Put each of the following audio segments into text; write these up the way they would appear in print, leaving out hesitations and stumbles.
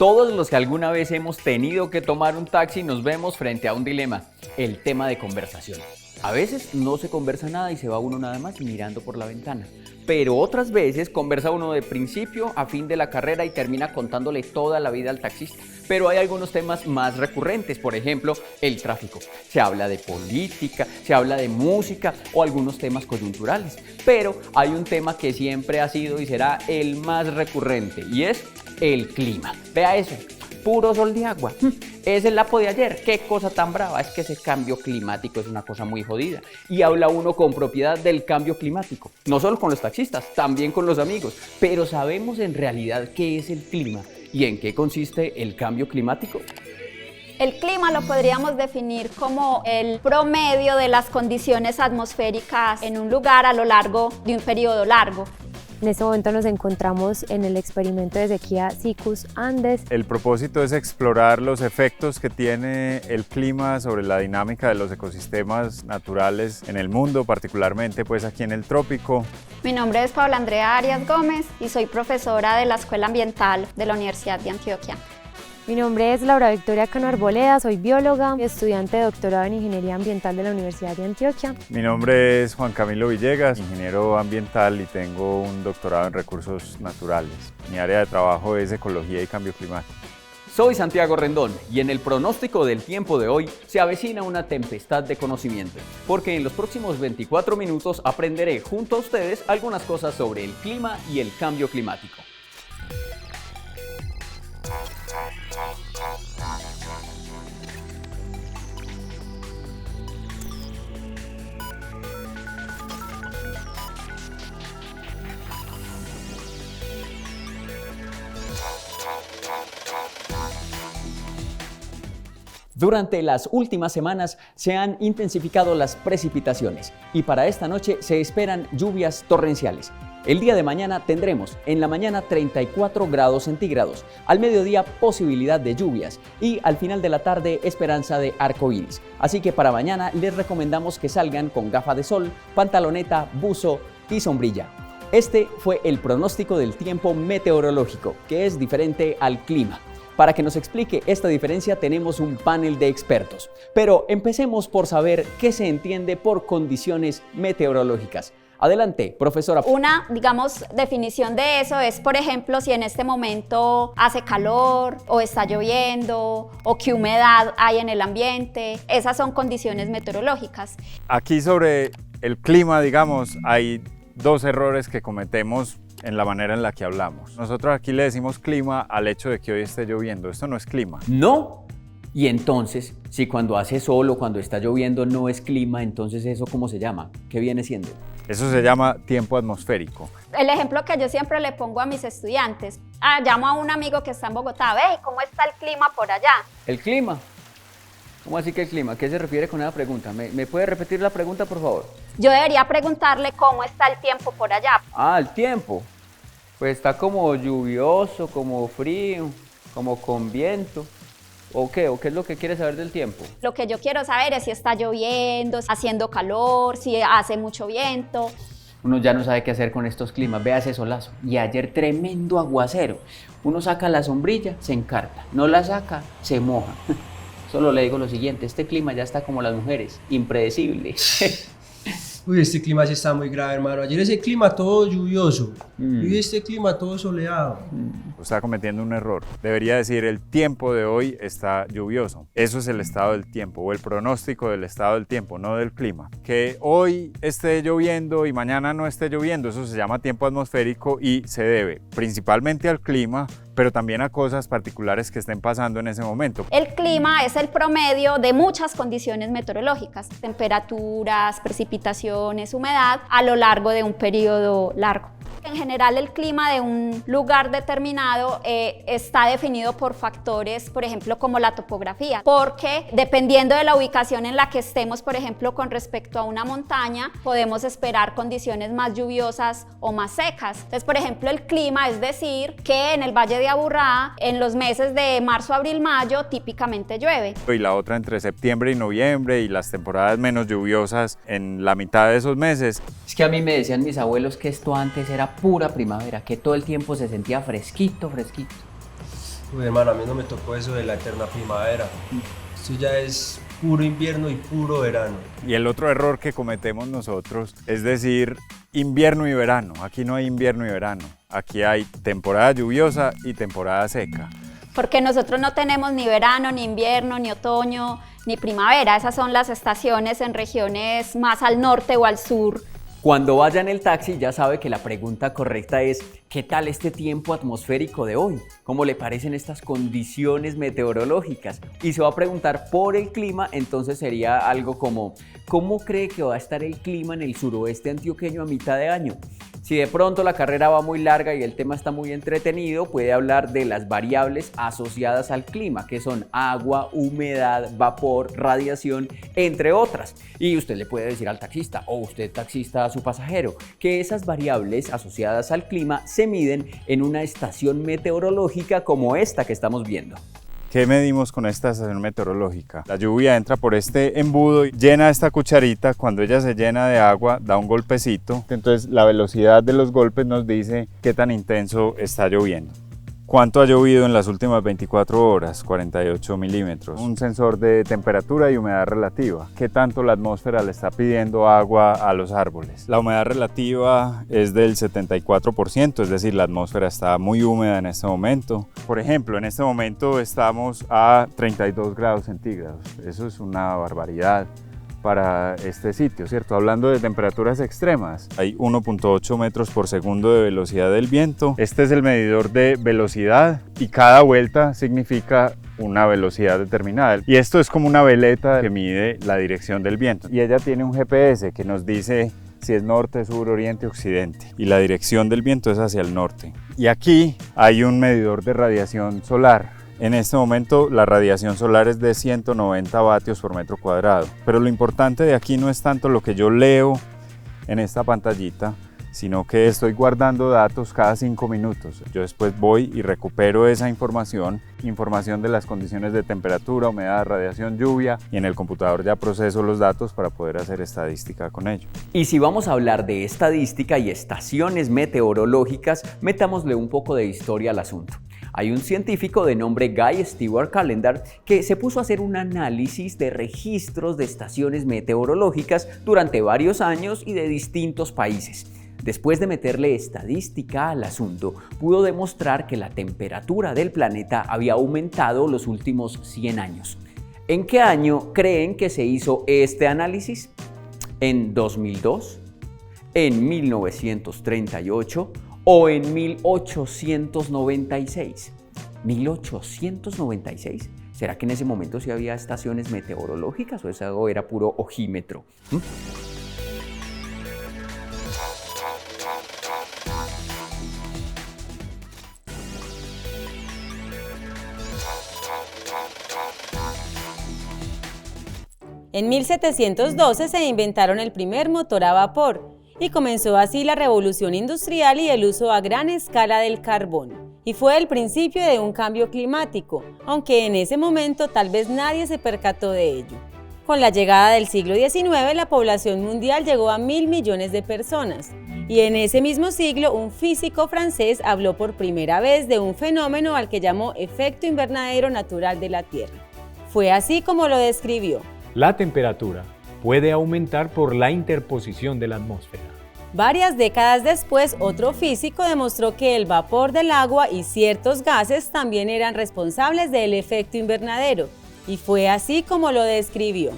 Todos los que alguna vez hemos tenido que tomar un taxi nos vemos frente a un dilema, el tema de conversación. A veces no se conversa nada y se va uno nada más mirando por la ventana. Pero otras veces conversa uno de principio a fin de la carrera y termina contándole toda la vida al taxista. Pero hay algunos temas más recurrentes, por ejemplo, el tráfico. Se habla de política, se habla de música o algunos temas coyunturales. Pero hay un tema que siempre ha sido y será el más recurrente y es el clima. Vea eso, puro sol de agua. Esa es la de ayer. Qué cosa tan brava. Es que ese cambio climático es una cosa muy jodida. Y habla uno con propiedad del cambio climático. No solo con los taxistas, también con los amigos. Pero ¿sabemos en realidad qué es el clima y en qué consiste el cambio climático? El clima lo podríamos definir como el promedio de las condiciones atmosféricas en un lugar a lo largo de un periodo largo. En este momento nos encontramos en el experimento de sequía Siccus Andes. El propósito es explorar los efectos que tiene el clima sobre la dinámica de los ecosistemas naturales en el mundo, particularmente pues aquí en el trópico. Mi nombre es Paula Andrea Arias Gómez y soy profesora de la Escuela Ambiental de la Universidad de Antioquia. Mi nombre es Laura Victoria Cano Arboleda, soy bióloga y estudiante de doctorado en Ingeniería Ambiental de la Universidad de Antioquia. Mi nombre es Juan Camilo Villegas, ingeniero ambiental y tengo un doctorado en recursos naturales. Mi área de trabajo es ecología y cambio climático. Soy Santiago Rendón y en el pronóstico del tiempo de hoy se avecina una tempestad de conocimiento, porque en los próximos 24 minutos aprenderé junto a ustedes algunas cosas sobre el clima y el cambio climático. Durante las últimas semanas se han intensificado las precipitaciones y para esta noche se esperan lluvias torrenciales. El día de mañana tendremos en la mañana 34 grados centígrados, al mediodía posibilidad de lluvias y al final de la tarde esperanza de arcoíris. Así que para mañana les recomendamos que salgan con gafa de sol, pantaloneta, buzo y sombrilla. Este fue el pronóstico del tiempo meteorológico, que es diferente al clima. Para que nos explique esta diferencia tenemos un panel de expertos. Pero empecemos por saber qué se entiende por condiciones meteorológicas. Adelante, profesora. Una, definición de eso es, por ejemplo, si en este momento hace calor o está lloviendo o qué humedad hay en el ambiente. Esas son condiciones meteorológicas. Aquí sobre el clima, hay dos errores que cometemos en la manera en la que hablamos. Nosotros aquí le decimos clima al hecho de que hoy esté lloviendo. Esto no es clima. ¿No? Y entonces, si cuando hace sol o cuando está lloviendo no es clima, entonces ¿eso cómo se llama? ¿Qué viene siendo? Eso se llama tiempo atmosférico. El ejemplo que yo siempre le pongo a mis estudiantes, llamo a un amigo que está en Bogotá, ve, ¿cómo está el clima por allá? ¿El clima? ¿Cómo así que el clima? ¿Qué se refiere con esa pregunta? ¿Me puede repetir la pregunta, por favor? Yo debería preguntarle cómo está el tiempo por allá. El tiempo. Pues está como lluvioso, como frío, como con viento. ¿O qué? ¿O qué es lo que quiere saber del tiempo? Lo que yo quiero saber es si está lloviendo, haciendo calor, si hace mucho viento. Uno ya no sabe qué hacer con estos climas. Vea ese solazo. Y ayer tremendo aguacero. Uno saca la sombrilla, se encarta. No la saca, se moja. Solo le digo lo siguiente, este clima ya está como las mujeres, impredecible. Uy, este clima sí está muy grave, hermano. Ayer ese clima todo lluvioso y este clima todo soleado. Está cometiendo un error. Debería decir el tiempo de hoy está lluvioso. Eso es el estado del tiempo o el pronóstico del estado del tiempo, no del clima. Que hoy esté lloviendo y mañana no esté lloviendo, eso se llama tiempo atmosférico y se debe principalmente al clima, pero también a cosas particulares que estén pasando en ese momento. El clima es el promedio de muchas condiciones meteorológicas, temperaturas, precipitaciones, humedad, a lo largo de un periodo largo. En general, el clima de un lugar determinado está definido por factores, por ejemplo, como la topografía, porque dependiendo de la ubicación en la que estemos, por ejemplo, con respecto a una montaña, podemos esperar condiciones más lluviosas o más secas. Entonces, por ejemplo, el clima es decir que en el Valle de Aburrá, en los meses de marzo, abril, mayo, típicamente llueve. Y la otra entre septiembre y noviembre y las temporadas menos lluviosas en la mitad de esos meses. Es que a mí me decían mis abuelos que esto antes era pura primavera, que todo el tiempo se sentía fresquito, fresquito. Uy, hermano, a mí no me tocó eso de la eterna primavera. Esto ya es puro invierno y puro verano. Y el otro error que cometemos nosotros es decir invierno y verano. Aquí no hay invierno y verano. Aquí hay temporada lluviosa y temporada seca. Porque nosotros no tenemos ni verano, ni invierno, ni otoño, ni primavera. Esas son las estaciones en regiones más al norte o al sur. Cuando vaya en el taxi ya sabe que la pregunta correcta es ¿qué tal este tiempo atmosférico de hoy? ¿Cómo le parecen estas condiciones meteorológicas? Y se va a preguntar por el clima, entonces sería algo como ¿cómo cree que va a estar el clima en el suroeste antioqueño a mitad de año? Si de pronto la carrera va muy larga y el tema está muy entretenido, puede hablar de las variables asociadas al clima, que son agua, humedad, vapor, radiación, entre otras. Y usted le puede decir al taxista, o usted taxista a su pasajero, que esas variables asociadas al clima se miden en una estación meteorológica como esta que estamos viendo. ¿Qué medimos con esta estación meteorológica? La lluvia entra por este embudo y llena esta cucharita. Cuando ella se llena de agua, da un golpecito. Entonces la velocidad de los golpes nos dice qué tan intenso está lloviendo. ¿Cuánto ha llovido en las últimas 24 horas? 48 milímetros. Un sensor de temperatura y humedad relativa. ¿Qué tanto la atmósfera le está pidiendo agua a los árboles? La humedad relativa es del 74%, es decir, la atmósfera está muy húmeda en este momento. Por ejemplo, en este momento estamos a 32 grados centígrados. Eso es una barbaridad para este sitio, ¿cierto? Hablando de temperaturas extremas, hay 1.8 metros por segundo de velocidad del viento. Este es el medidor de velocidad y cada vuelta significa una velocidad determinada. Y esto es como una veleta que mide la dirección del viento. Y ella tiene un GPS que nos dice si es norte, sur, oriente, occidente. Y la dirección del viento es hacia el norte. Y aquí hay un medidor de radiación solar. En este momento la radiación solar es de 190 vatios por metro cuadrado, pero lo importante de aquí no es tanto lo que yo leo en esta pantallita, sino que estoy guardando datos cada 5 minutos. Yo después voy y recupero esa información de las condiciones de temperatura, humedad, radiación, lluvia, y en el computador ya proceso los datos para poder hacer estadística con ello. Y si vamos a hablar de estadística y estaciones meteorológicas, metámosle un poco de historia al asunto. Hay un científico de nombre Guy Stewart Calendar que se puso a hacer un análisis de registros de estaciones meteorológicas durante varios años y de distintos países. Después de meterle estadística al asunto, pudo demostrar que la temperatura del planeta había aumentado los últimos 100 años. ¿En qué año creen que se hizo este análisis? ¿En 2002? ¿En 1938? ¿O en 1896? ¿1896? ¿Será que en ese momento sí había estaciones meteorológicas o eso era puro ojímetro? En 1712 se inventaron el primer motor a vapor y comenzó así la revolución industrial y el uso a gran escala del carbón. Y fue el principio de un cambio climático, aunque en ese momento tal vez nadie se percató de ello. Con la llegada del siglo XIX, la población mundial llegó a 1.000 millones de personas. Y en ese mismo siglo, un físico francés habló por primera vez de un fenómeno al que llamó efecto invernadero natural de la Tierra. Fue así como lo describió. La temperatura puede aumentar por la interposición de la atmósfera. Varias décadas después, otro físico demostró que el vapor del agua y ciertos gases también eran responsables del efecto invernadero, y fue así como lo describió.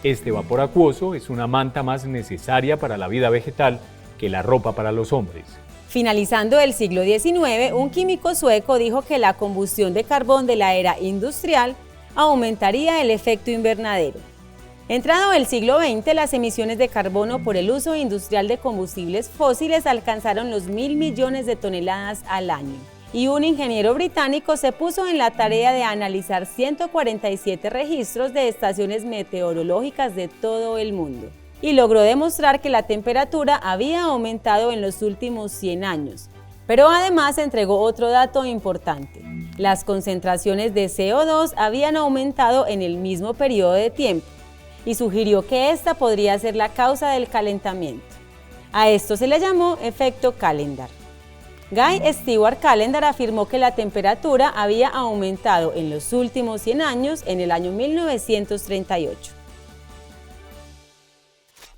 Este vapor acuoso es una manta más necesaria para la vida vegetal que la ropa para los hombres. Finalizando el siglo XIX, un químico sueco dijo que la combustión de carbón de la era industrial aumentaría el efecto invernadero. Entrado el siglo XX, las emisiones de carbono por el uso industrial de combustibles fósiles alcanzaron los 1.000 millones de toneladas al año. Y un ingeniero británico se puso en la tarea de analizar 147 registros de estaciones meteorológicas de todo el mundo. Y logró demostrar que la temperatura había aumentado en los últimos 100 años. Pero además entregó otro dato importante. Las concentraciones de CO2 habían aumentado en el mismo periodo de tiempo, y sugirió que esta podría ser la causa del calentamiento. A esto se le llamó efecto Calendar. Guy Stewart Calendar afirmó que la temperatura había aumentado en los últimos 100 años en el año 1938.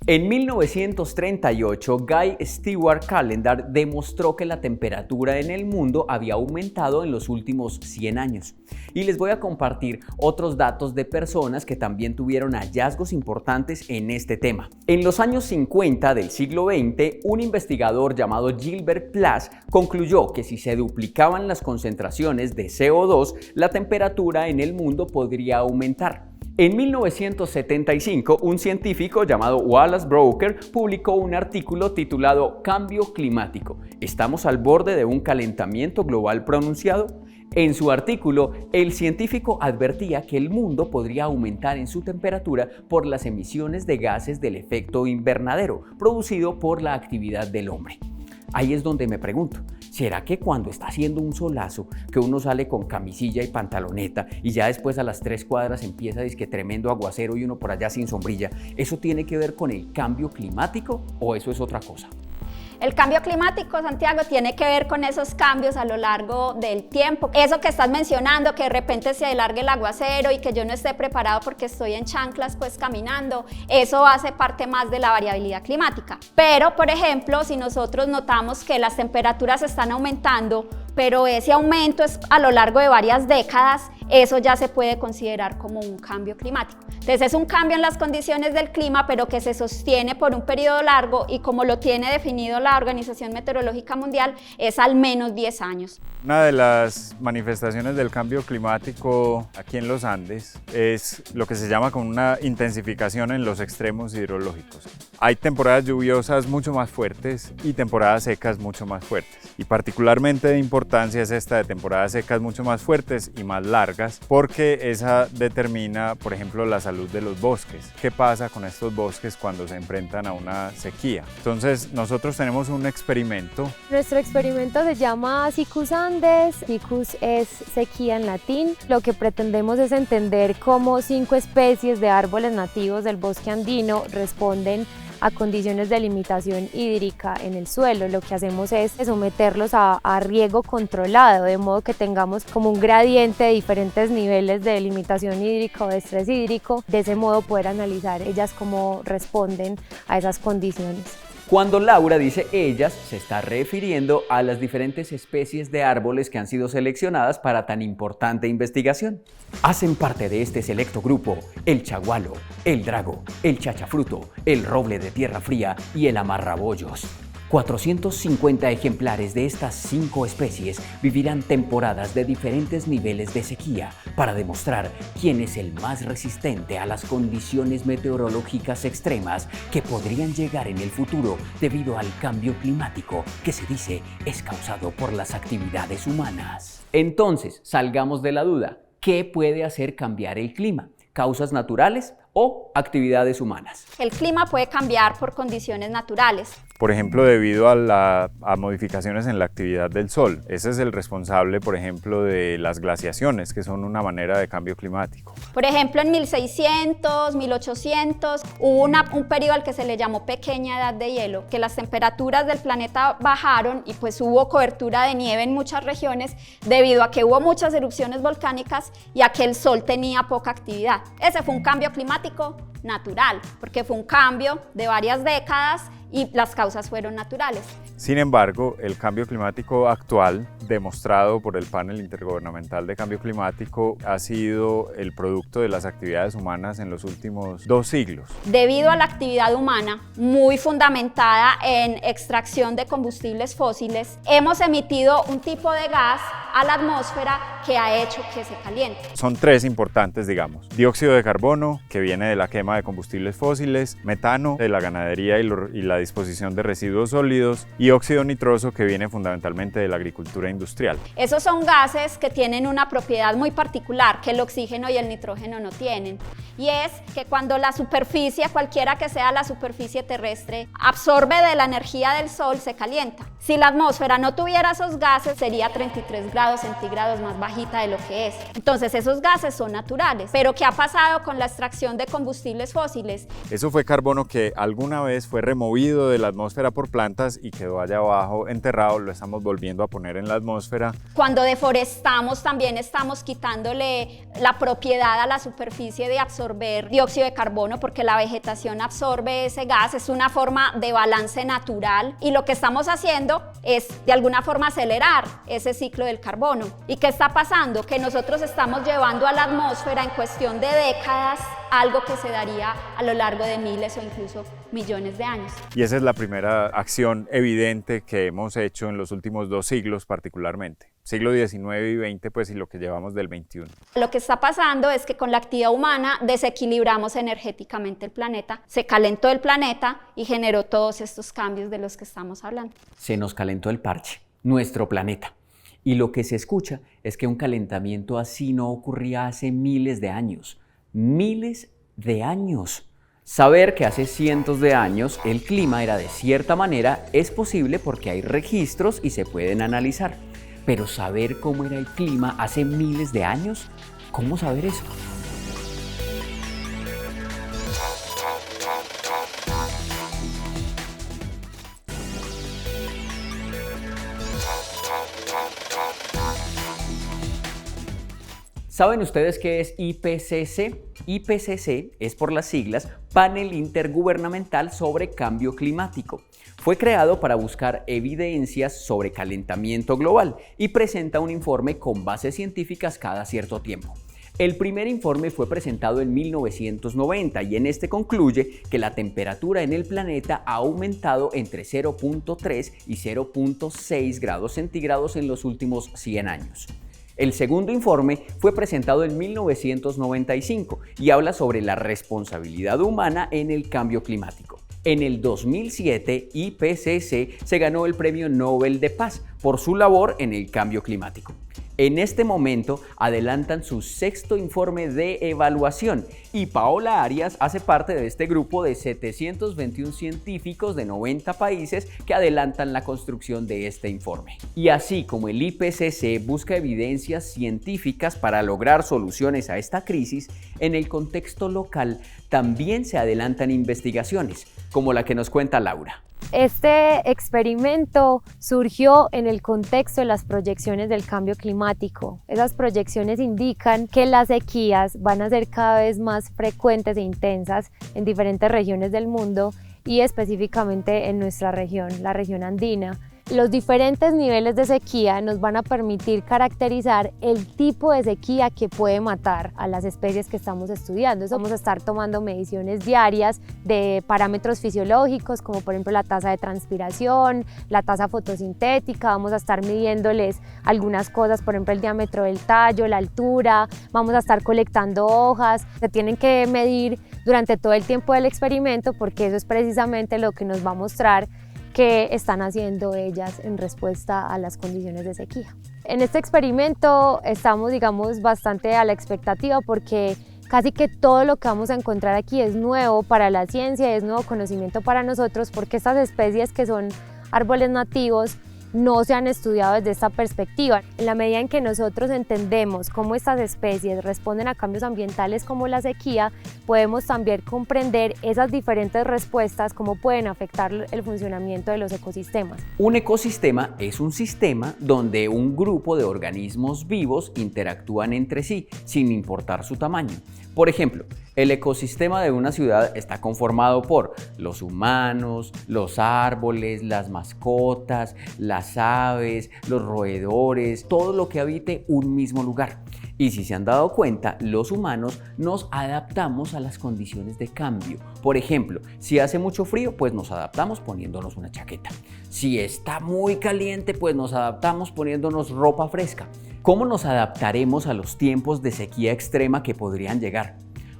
En 1938, Guy Stewart Calendar demostró que la temperatura en el mundo había aumentado en los últimos 100 años. Y les voy a compartir otros datos de personas que también tuvieron hallazgos importantes en este tema. En los años 50 del siglo XX, un investigador llamado Gilbert Plas concluyó que si se duplicaban las concentraciones de CO2, la temperatura en el mundo podría aumentar. En 1975, un científico llamado Wallace Brooker publicó un artículo titulado Cambio climático. ¿Estamos al borde de un calentamiento global pronunciado? En su artículo, el científico advertía que el mundo podría aumentar en su temperatura por las emisiones de gases del efecto invernadero producido por la actividad del hombre. Ahí es donde me pregunto, ¿será que cuando está haciendo un solazo, que uno sale con camisilla y pantaloneta y ya después a las 3 cuadras empieza dizque tremendo aguacero y uno por allá sin sombrilla, eso tiene que ver con el cambio climático o eso es otra cosa? El cambio climático, Santiago, tiene que ver con esos cambios a lo largo del tiempo. Eso que estás mencionando, que de repente se alargue el aguacero y que yo no esté preparado porque estoy en chanclas pues caminando, eso hace parte más de la variabilidad climática. Pero, por ejemplo, si nosotros notamos que las temperaturas están aumentando, pero ese aumento es a lo largo de varias décadas, eso ya se puede considerar como un cambio climático. Entonces es un cambio en las condiciones del clima, pero que se sostiene por un periodo largo y como lo tiene definido la Organización Meteorológica Mundial, es al menos 10 años. Una de las manifestaciones del cambio climático aquí en los Andes es lo que se llama como una intensificación en los extremos hidrológicos. Hay temporadas lluviosas mucho más fuertes y temporadas secas mucho más fuertes. Y particularmente de importancia es esta de temporadas secas mucho más fuertes y más largas, porque esa determina, por ejemplo, la salud de los bosques. ¿Qué pasa con estos bosques cuando se enfrentan a una sequía? Entonces, nosotros tenemos un experimento. Nuestro experimento se llama Siccus Andes. Siccus es sequía en latín. Lo que pretendemos es entender cómo 5 especies de árboles nativos del bosque andino responden a condiciones de limitación hídrica en el suelo. Lo que hacemos es someterlos a riego controlado, de modo que tengamos como un gradiente de diferentes niveles de limitación hídrica o de estrés hídrico, de ese modo poder analizar ellas cómo responden a esas condiciones. Cuando Laura dice ellas, se está refiriendo a las diferentes especies de árboles que han sido seleccionadas para tan importante investigación. Hacen parte de este selecto grupo el chagualo, el drago, el chachafruto, el roble de tierra fría y el amarrabollos. 450 ejemplares de estas 5 especies vivirán temporadas de diferentes niveles de sequía para demostrar quién es el más resistente a las condiciones meteorológicas extremas que podrían llegar en el futuro debido al cambio climático que se dice es causado por las actividades humanas. Entonces, salgamos de la duda. ¿Qué puede hacer cambiar el clima? ¿Causas naturales o actividades humanas? El clima puede cambiar por condiciones naturales. Por ejemplo, debido a modificaciones en la actividad del Sol. Ese es el responsable, por ejemplo, de las glaciaciones, que son una manera de cambio climático. Por ejemplo, en 1600, 1800, hubo un periodo al que se le llamó pequeña edad de hielo, que las temperaturas del planeta bajaron y pues hubo cobertura de nieve en muchas regiones debido a que hubo muchas erupciones volcánicas y a que el Sol tenía poca actividad. Ese fue un cambio climático natural, porque fue un cambio de varias décadas y las causas fueron naturales. Sin embargo, el cambio climático actual, demostrado por el Panel Intergubernamental de Cambio Climático, ha sido el producto de las actividades humanas en los últimos 2 siglos. Debido a la actividad humana, muy fundamentada en extracción de combustibles fósiles, hemos emitido un tipo de gas a la atmósfera que ha hecho que se caliente. Son 3 importantes, digamos. Dióxido de carbono, que viene de la quema de combustibles fósiles, metano, de la ganadería y la disposición de residuos sólidos, y óxido nitroso, que viene fundamentalmente de la agricultura industrial. Esos son gases que tienen una propiedad muy particular que el oxígeno y el nitrógeno no tienen, y es que cuando la superficie, cualquiera que sea la superficie terrestre, absorbe de la energía del sol, se calienta. Si la atmósfera no tuviera esos gases, sería 33 grados grados centígrados más bajita de lo que es. Entonces esos gases son naturales. Pero ¿qué ha pasado con la extracción de combustibles fósiles? Eso fue carbono que alguna vez fue removido de la atmósfera por plantas y quedó allá abajo enterrado, lo estamos volviendo a poner en la atmósfera. Cuando deforestamos también estamos quitándole la propiedad a la superficie de absorber dióxido de carbono, porque la vegetación absorbe ese gas, es una forma de balance natural, y lo que estamos haciendo es de alguna forma acelerar ese ciclo del carbono. ¿Y qué está pasando? Que nosotros estamos llevando a la atmósfera en cuestión de décadas algo que se daría a lo largo de miles o incluso millones de años. Y esa es la primera acción evidente que hemos hecho en los últimos 2 siglos particularmente. Siglo XIX y XX, pues, y lo que llevamos del XXI. Lo que está pasando es que con la actividad humana desequilibramos energéticamente el planeta, se calentó el planeta y generó todos estos cambios de los que estamos hablando. Se nos calentó el parche, nuestro planeta. Y lo que se escucha es que un calentamiento así no ocurría hace miles de años. Miles de años. Saber que hace cientos de años el clima era de cierta manera es posible porque hay registros y se pueden analizar. Pero saber cómo era el clima hace miles de años, ¿cómo saber eso? ¿Saben ustedes qué es IPCC? IPCC es por las siglas Panel Intergubernamental sobre Cambio Climático. Fue creado para buscar evidencias sobre calentamiento global y presenta un informe con bases científicas cada cierto tiempo. El primer informe fue presentado en 1990 y en este concluye que la temperatura en el planeta ha aumentado entre 0.3 y 0.6 grados centígrados en los últimos 100 años. El segundo informe fue presentado en 1995 y habla sobre la responsabilidad humana en el cambio climático. En el 2007, IPCC se ganó el Premio Nobel de Paz por su labor en el cambio climático. En este momento adelantan su 6º informe de evaluación y Paola Arias hace parte de este grupo de 721 científicos de 90 países que adelantan la construcción de este informe. Y así como el IPCC busca evidencias científicas para lograr soluciones a esta crisis, en el contexto local también se adelantan investigaciones, como la que nos cuenta Laura. Este experimento surgió en el contexto de las proyecciones del cambio climático. Esas proyecciones indican que las sequías van a ser cada vez más frecuentes e intensas en diferentes regiones del mundo y específicamente en nuestra región, la región andina. Los diferentes niveles de sequía nos van a permitir caracterizar el tipo de sequía que puede matar a las especies que estamos estudiando. Vamos a estar tomando mediciones diarias de parámetros fisiológicos, como por ejemplo la tasa de transpiración, la tasa fotosintética. Vamos a estar midiéndoles algunas cosas, por ejemplo el diámetro del tallo, la altura. Vamos a estar colectando hojas. Se tienen que medir durante todo el tiempo del experimento porque eso es precisamente lo que nos va a mostrar que están haciendo ellas en respuesta a las condiciones de sequía. En este experimento estamos, bastante a la expectativa porque casi que todo lo que vamos a encontrar aquí es nuevo para la ciencia, es nuevo conocimiento para nosotros porque estas especies que son árboles nativos no se han estudiado desde esta perspectiva. En la medida en que nosotros entendemos cómo estas especies responden a cambios ambientales como la sequía, podemos también comprender esas diferentes respuestas, cómo pueden afectar el funcionamiento de los ecosistemas. Un ecosistema es un sistema donde un grupo de organismos vivos interactúan entre sí, sin importar su tamaño. Por ejemplo, el ecosistema de una ciudad está conformado por los humanos, los árboles, las mascotas, las aves, los roedores, todo lo que habite un mismo lugar. Y si se han dado cuenta, los humanos nos adaptamos a las condiciones de cambio. Por ejemplo, si hace mucho frío, pues nos adaptamos poniéndonos una chaqueta. Si está muy caliente, pues nos adaptamos poniéndonos ropa fresca. ¿Cómo nos adaptaremos a los tiempos de sequía extrema que podrían llegar?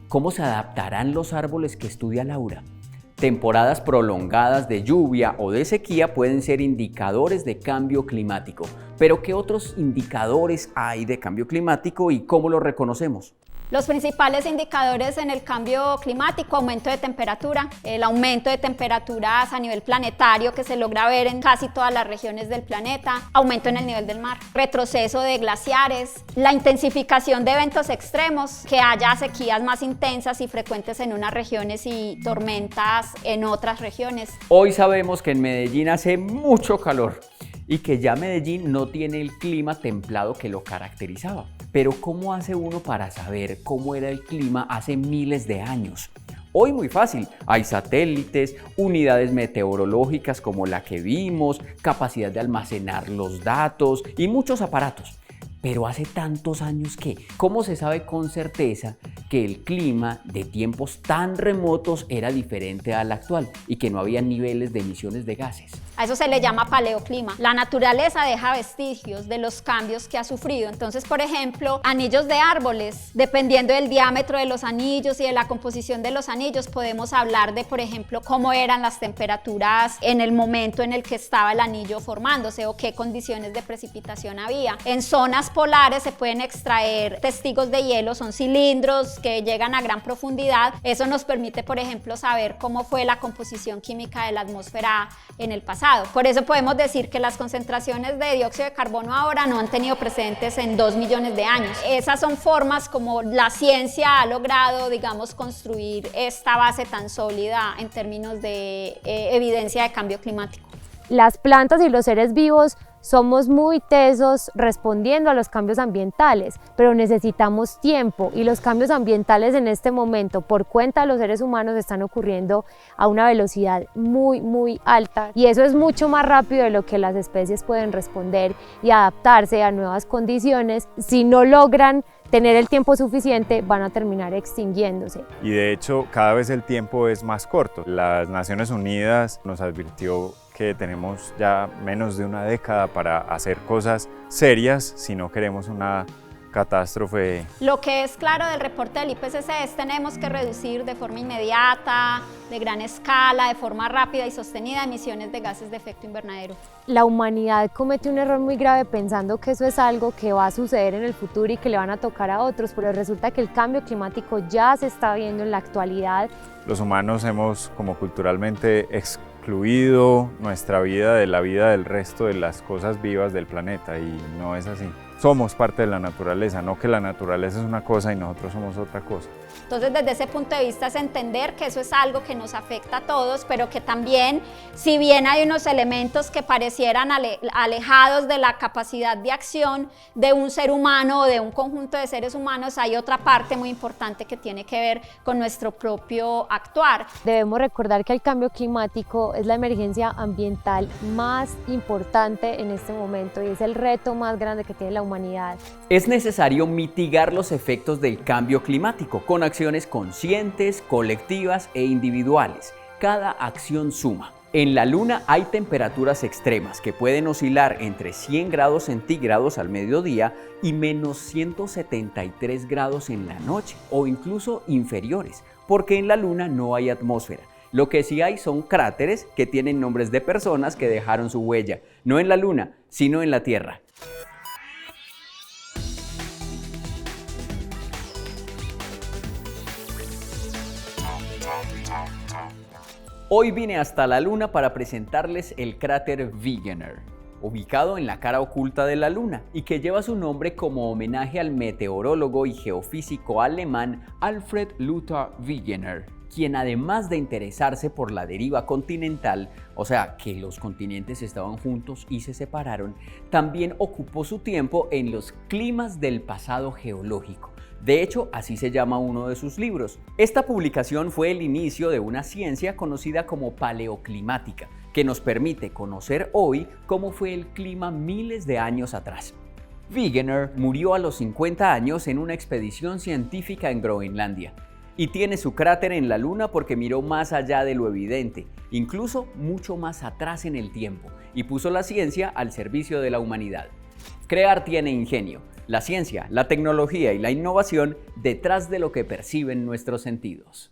¿Cómo se adaptarán los árboles que estudia Laura? Temporadas prolongadas de lluvia o de sequía pueden ser indicadores de cambio climático. Pero ¿qué otros indicadores hay de cambio climático y cómo los reconocemos? Los principales indicadores en el cambio climático: aumento de temperatura, el aumento de temperaturas a nivel planetario que se logra ver en casi todas las regiones del planeta, aumento en el nivel del mar, retroceso de glaciares, la intensificación de eventos extremos, que haya sequías más intensas y frecuentes en unas regiones y tormentas en otras regiones. Hoy sabemos que en Medellín hace mucho calor y que ya Medellín no tiene el clima templado que lo caracterizaba. Pero ¿cómo hace uno para saber cómo era el clima hace miles de años? Hoy muy fácil, hay satélites, unidades meteorológicas como la que vimos, capacidad de almacenar los datos y muchos aparatos. Pero hace tantos años ¿cómo se sabe con certeza que el clima de tiempos tan remotos era diferente al actual y que no había niveles de emisiones de gases? A eso se le llama paleoclima. La naturaleza deja vestigios de los cambios que ha sufrido. Entonces, por ejemplo, anillos de árboles, dependiendo del diámetro de los anillos y de la composición de los anillos, podemos hablar de, por ejemplo, cómo eran las temperaturas en el momento en el que estaba el anillo formándose o qué condiciones de precipitación había. En zonas polares se pueden extraer testigos de hielo, son cilindros que llegan a gran profundidad. Eso nos permite, por ejemplo, saber cómo fue la composición química de la atmósfera en el pasado. Por eso podemos decir que las concentraciones de dióxido de carbono ahora no han tenido precedentes en 2 millones de años. Esas son formas como la ciencia ha logrado, digamos, construir esta base tan sólida en términos de evidencia de cambio climático. Las plantas y los seres vivos somos muy tesos respondiendo a los cambios ambientales, pero necesitamos tiempo, y los cambios ambientales en este momento, por cuenta de los seres humanos, están ocurriendo a una velocidad muy alta, y eso es mucho más rápido de lo que las especies pueden responder y adaptarse a nuevas condiciones. Si no logran tener el tiempo suficiente, van a terminar extinguiéndose. Y de hecho, cada vez el tiempo es más corto. Las Naciones Unidas nos advirtió que tenemos ya menos de una década para hacer cosas serias si no queremos una catástrofe. Lo que es claro del reporte del IPCC es: tenemos que reducir de forma inmediata, de gran escala, de forma rápida y sostenida emisiones de gases de efecto invernadero. La humanidad comete un error muy grave pensando que eso es algo que va a suceder en el futuro y que le van a tocar a otros, pero resulta que el cambio climático ya se está viendo en la actualidad. Los humanos hemos, como culturalmente, excluido nuestra vida de la vida del resto de las cosas vivas del planeta, y no es así. Somos parte de la naturaleza, no que la naturaleza es una cosa y nosotros somos otra cosa. Entonces, desde ese punto de vista es entender que eso es algo que nos afecta a todos, pero que también, si bien hay unos elementos que parecieran alejados de la capacidad de acción de un ser humano o de un conjunto de seres humanos, hay otra parte muy importante que tiene que ver con nuestro propio actuar. Debemos recordar que el cambio climático es la emergencia ambiental más importante en este momento y es el reto más grande que tiene la humanidad. Es necesario mitigar los efectos del cambio climático con acciones conscientes, colectivas e individuales. Cada acción suma. En la Luna hay temperaturas extremas que pueden oscilar entre 100 grados centígrados al mediodía y menos 173 grados en la noche, o incluso inferiores, porque en la Luna no hay atmósfera. Lo que sí hay son cráteres que tienen nombres de personas que dejaron su huella, no en la Luna, sino en la Tierra. Hoy vine hasta la Luna para presentarles el cráter Wegener, ubicado en la cara oculta de la Luna y que lleva su nombre como homenaje al meteorólogo y geofísico alemán Alfred Lothar Wegener, quien, además de interesarse por la deriva continental, o sea, que los continentes estaban juntos y se separaron, también ocupó su tiempo en los climas del pasado geológico. De hecho, así se llama uno de sus libros. Esta publicación fue el inicio de una ciencia conocida como paleoclimática, que nos permite conocer hoy cómo fue el clima miles de años atrás. Wegener murió a los 50 años en una expedición científica en Groenlandia y tiene su cráter en la Luna porque miró más allá de lo evidente, incluso mucho más atrás en el tiempo, y puso la ciencia al servicio de la humanidad. Crear tiene ingenio. La ciencia, la tecnología y la innovación detrás de lo que perciben nuestros sentidos.